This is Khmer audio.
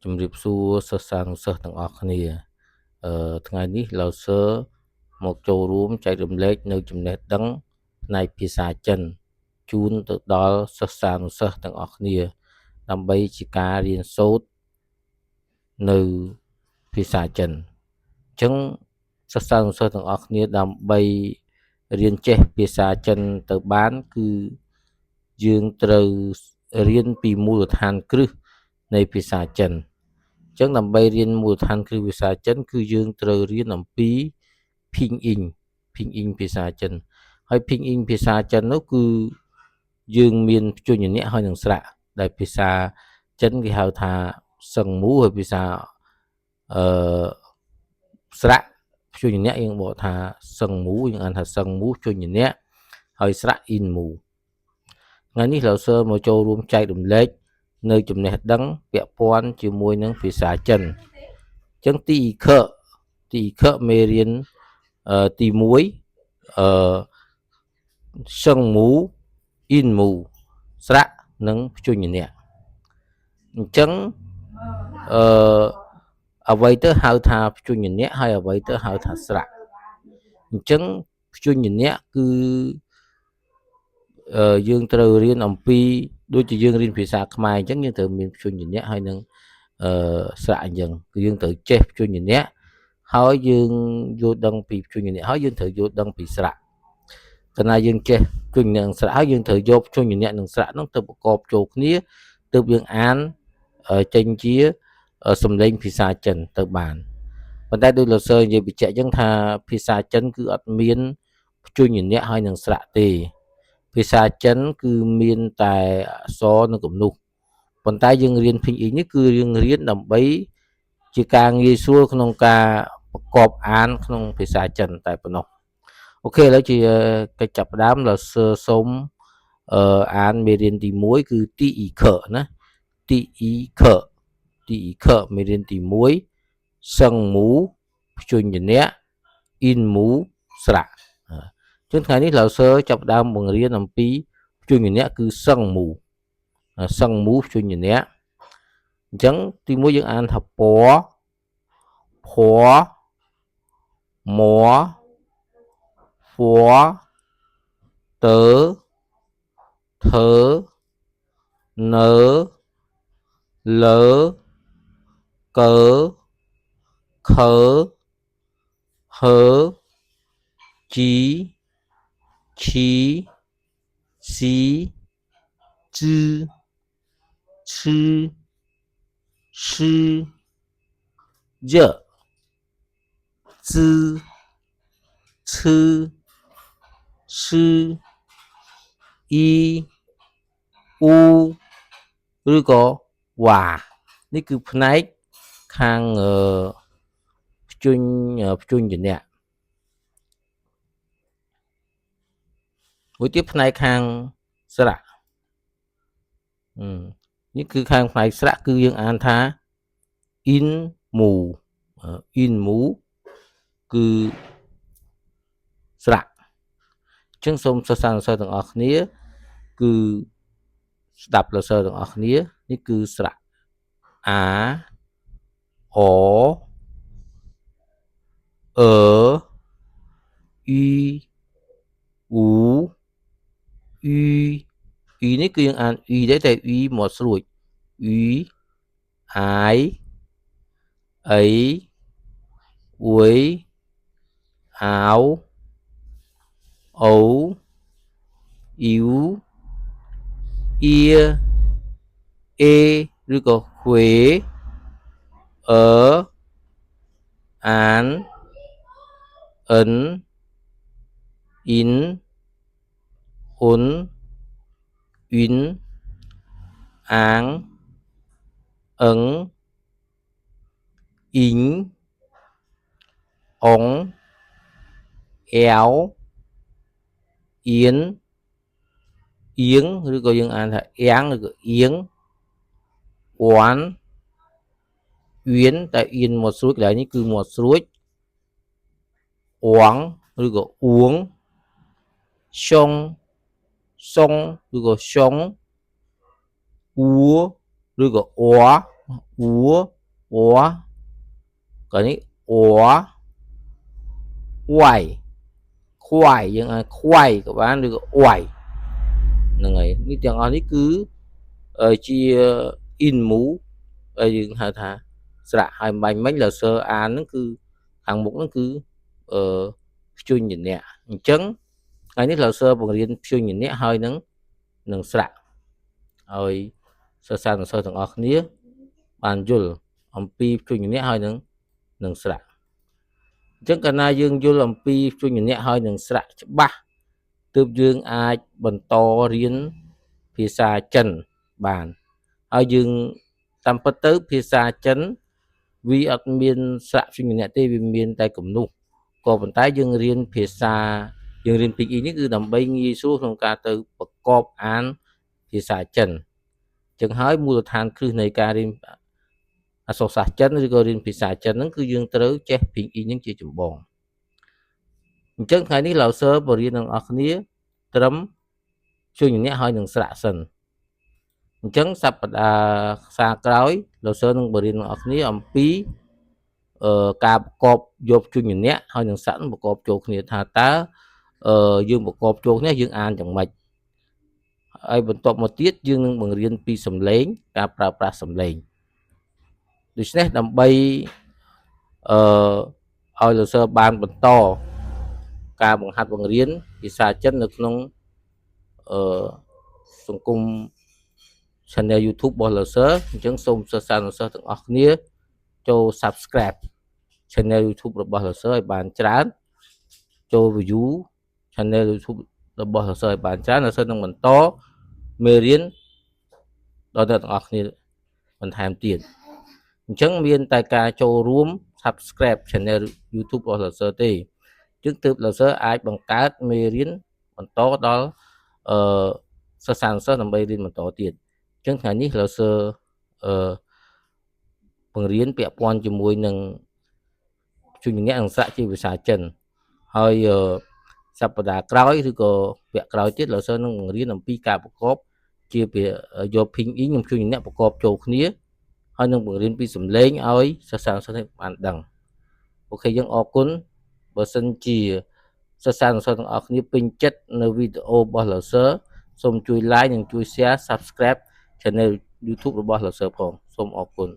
ជំរាបសួរសិស្សានុសិស្សទាំងអស់គ្នាថ្ងៃនេះលោកសឺមកចូលរួមចែករំលែកនៅចំណេះដឹងផ្នែកភាសាចិនជូនទៅដល់សិស្សានុសិស្សទាំងអស់គ្នាដើម្បីជាការរៀនសូត្រនៅភាសាចិនអញ្ចឹងសិស្សានុសិស្សទាំងអស់គ្នាដើម្បីរៀនចេះភាសាចិនទៅបានគឺយើងត្រូវរៀនពីមូលដ្ឋានគ្រឹះនៃភាសាចិនអញ្ចឹងដើម្បីរៀនមូលដ្ឋានគ្រឹះភាសាចិនគឺយើងត្រូវរៀនអំពីភីងអ៊ីងភាសាចិនហើយភីងអ៊ីងភាសាចិននោះគឺយើងមានព្យញ្ជនៈហើយនឹងស្រៈដែលភាសាចិនគេហៅថាសឹងមូហើយភាសាស្រៈព្យញ្ជនៈយើងបកថាសឹងមូយើងអានថាសឹងមូព្យញ្ជនៈហើយស្រៈអ៊ីនមូថ្ងៃនេះលោកសឺមកចូលរួមចែករំលែកនៅចំណេះដឹងពាក់ព័ន្ធជាមួយនឹងភាសាចិនអញ្ចឹងទីខមេរៀនទី1សឹងមូអ៊ីនមូស្រៈនិងព្យញ្ជនៈអញ្ចឹងអ្វីទៅហៅថាព្យញ្ជនៈហើយអ្វីទៅហៅថាស្រៈអញ្ចឹងព្យញ្ជនៈគឺយើងត្រូវរៀនអំពីដូចជាយើងរៀនភាសាខ្មែរអញ្ចឹងយើងត្រូវមានព្យញ្ជនៈហើយនឹងស្រៈអញ្ចឹងគឺយើងត្រូវចេះព្យញ្ជនៈហើយយើងយល់ដឹងពីព្យញ្ជនៈហើយយើងត្រូវយល់ដឹងពីស្រៈកាលណាយើងចេះព្យញ្ជនៈនិងស្រៈហើយយើងត្រូវយកព្យញ្ជនៈនិងស្រៈនោះទៅប្រកបចូលគ្នាទើបយើងអានចេញជាសំឡេងភាសាចិនទៅបានប៉ុន្តែដោយលោកសឺនិយាយបញ្ជាក់អញ្ចឹងថាភាសាចិនគឺអត់មានព្យញ្ជនៈហើយនឹងស្រៈទេភាសាចិនគឺមានតែអក្សរនិងគំនូសប៉ុន្តែយើងរៀនភីងអ៊ីងនេះគឺយើងរៀនដើម្បីជាការងាយស្រួលក្នុងការប្រកបអានក្នុងភាសាចិនតែប៉ុណ្ណោះអូខេឥឡូវជាកិច្ចចាប់ផ្ដើមលោកសឺសូមអានមេរៀនទី1គឺទីអ៊ីខណាទីអ៊ីខមេរៀនទី1សឹងមូព្យញ្ជនៈអ៊ីនមូស្រៈចឹងថ្ងៃនេះលោកសឺចាប់ផ្ដើមបង្រៀនអំពីព្យញ្ជនៈគឺសឹងមូព្យញ្ជនៈអញ្ចឹងទី1យើងអានថាពភ័មហ្វតើធ្វើនៅលើកើខើហើជីឈីស៊ីជឺឈឺឈឺយឺ滋吃诗一乌ឬក៏វ៉ានេះគឺផ្នែកខាងព្យញ្ជនៈមួយទៀតផ្នែកខាងស្រៈនេះគឺខាងផ្នែកស្រៈគឺយើងអានថាអ៊ីនមូគឺស្រៈអញ្ចឹងសូមសិស្សានុសិស្សទាំងអស់គ្នាគឺស្ដាប់លោកសឺទាំងអស់គ្នានេះគឺស្រៈអាអអអ៊ីអ៊ូអ៊ីនេះគឺយើងអានអ៊ីដែរតែអ៊ីមកស្រួចអ៊ីអាយអីអ៊ុយអាវអូអ៊ីវអ៊ីអេឬក៏ខ្វេអឺអានអិនអ៊ីនអ៊ុនអ៊ីនអាងអឹងអ៊ីងអុងអែវអៀនអៀងឬក៏យើងអានថាអៀងឬក៏អៀងអ៊ានអ៊ៀនតែអ៊ៀនមកស្រួចកន្លែងនេះគឺមកស្រួចអ៊ងឬក៏អ៊ួងសុងឬក៏សុងអ៊ូឬក៏អ៊ ủa ủa cái này ủa quay khoai nhưng khoai các bạn được quay này ní tiếng Anh ní cứ chia in mũ nhưng hà thà sạ hai bánh bánh là sơ án nó cứ hàng mục nó cứ chuyên nhìn nè trứng cái ní là sơ bằng riêng chuyên nhìn nè hơi nâng sạ rồi sơ sang sơ thằng ọc ní bàn dùl ông pi chuyên nhìn nè hơi nâng sạ trứng cả na dương dùl ông pi chuyên nhìn nè hơi nâng sạ baទើបយើងអាចបន្តរៀនភាសាចិនបានហើយយើងតាមពិតទៅភាសាចិនវាអត់មានស្រៈព្យញ្ញៈទេវាមានតែគំនូសក៏ប៉ុន្តែយើងរៀនភាសាយើងរៀនពីនេះគឺដើម្បីងាយស្រួលក្នុងការទៅប្រកបអានភាសាចិនចឹងហើយមូលដ្ឋានគ្រឹះនៃការរៀនអក្សរសាស្ត្រចិនឬក៏រៀនភាសាចិនហ្នឹងគឺយើងត្រូវចេះពីនេះជាចម្បងអញ្ចឹងថ្ងៃនេះលោកសើបរៀននឹងអស់គ្នាត្រឹមជួយអ្នកហើយនឹងស្រាក់សិនអញ្ចឹងសប្តាហ៍សាក្រោយលោកសើនឹងបរៀននឹងអស់គ្នាអំពីការប្រកបយកជួយអ្នកហើយនឹងស្រាក់ប្រកបចូលគ្នាថាតើយើងប្រកបចូលគ្នាយើងអានយ៉ាងម៉េចហើយបន្ទាប់មកទៀតយើងនឹងបង្រៀនពីសំឡេងការប្រើប្រាស់សំឡេងដូច្នេះដើម្បីឲ្យលោកសើបានបន្តការបង្ហាត់បង្រៀនភាសាចិននៅក្នុងសង្គម channel YouTube របស់លោកសើអញ្ចឹងសូមសិស្សានុសិស្សទាំងអស់គ្នាចូល subscribe channel YouTube របស់លោកសើឲ្យបានច្រើនចូល view channel YouTube របស់លោកសើឲ្យបានច្រើនលោកសើនឹងបន្តមេរៀនដល់អ្នកទាំងអស់គ្នាបន្ថែមទៀតអញ្ចឹងមានតែការចូលរួម subscribe channel YouTube របស់លោកសើទេจึงទើបលោកសើអាចបង្កើតមេរៀនបន្តដល់សិស្សានុសិស្សដើម្បីរៀនបន្តទៀតអញ្ចឹងថ្ងៃនេះលោកសើបង្រៀនពាក់ព័ន្ធជាមួយនឹងជួយអ្នកនឹងសាក់ជាភាសាចិនហើយសប្តាហ៍ក្រោយឬក៏ពាក់ក្រោយទៀតលោកសើនឹងបង្រៀនអំពីការប្រកបជាយកភីងអ៊ីងខ្ញុំជួយអ្នកប្រកបចូលគ្នាហើយនឹងបង្រៀនពីសំឡេងឲ្យសិស្សានុសិស្សបានដឹងអូខេយើងអរគុណបើសិនជាសិស្សានុសិស្សទាំងអស់គ្នាពេញចិត្តនៅវីដេអូរបស់លោកសើសូមជួយ like និងជួយ share subscribe channel YouTube របស់លោកសើផងសូមអរគុណ